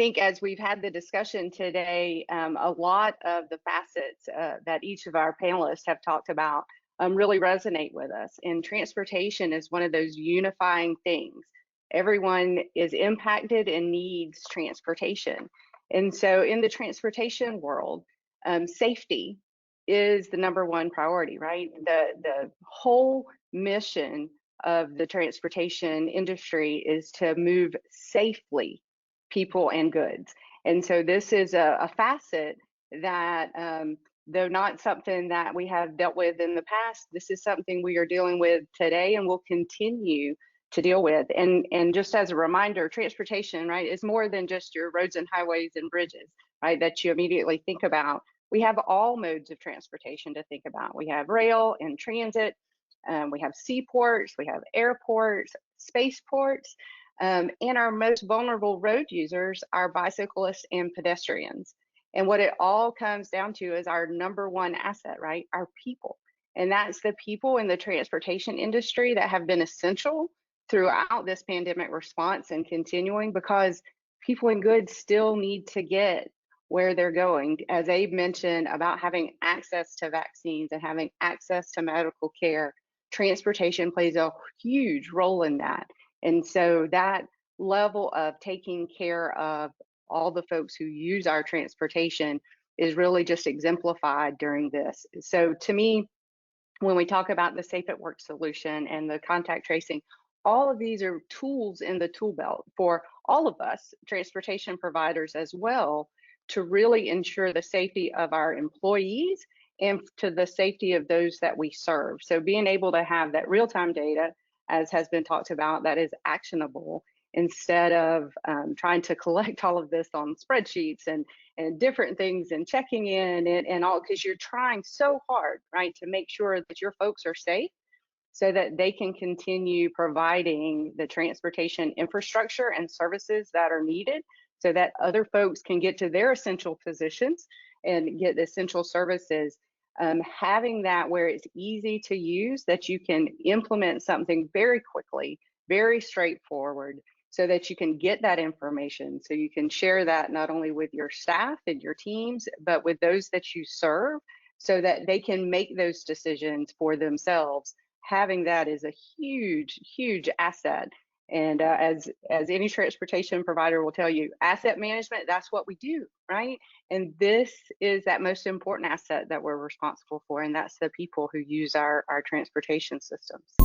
think as we've had the discussion today, a lot of the facets that each of our panelists have talked about really resonate with us. And transportation is one of those unifying things. Everyone is impacted and needs transportation. And so in the transportation world, safety is the #1 priority, right? The whole mission of the transportation industry is to move safely people and goods. And so this is a facet that, though not something that we have dealt with in the past, this is something we are dealing with today and will continue to deal with. And just as a reminder, transportation, right, is more than just your roads and highways and bridges, right, that you immediately think about. We have all modes of transportation to think about. We have rail and transit, we have seaports, we have airports, spaceports, and our most vulnerable road users are bicyclists and pedestrians. And what it all comes down to is our #1 asset, right? Our people. And that's the people in the transportation industry that have been essential throughout this pandemic response and continuing, because people and goods still need to get where they're going. As Abe mentioned about having access to vaccines and having access to medical care, transportation plays a huge role in that. And so that level of taking care of all the folks who use our transportation is really just exemplified during this. So to me, when we talk about the SafeAtWork solution and the contact tracing, all of these are tools in the tool belt for all of us, transportation providers as well, to really ensure the safety of our employees and to the safety of those that we serve. So being able to have that real-time data, as has been talked about, that is actionable, instead of trying to collect all of this on spreadsheets and different things and checking in and all, because you're trying so hard, right, to make sure that your folks are safe so that they can continue providing the transportation infrastructure and services that are needed so that other folks can get to their essential positions and get essential services. Having that where it's easy to use, that you can implement something very quickly, very straightforward, so that you can get that information, so you can share that not only with your staff and your teams, but with those that you serve, so that they can make those decisions for themselves. Having that is a huge, huge asset. And as any transportation provider will tell you, asset management, that's what we do, right? And this is that most important asset that we're responsible for, and that's the people who use our transportation systems.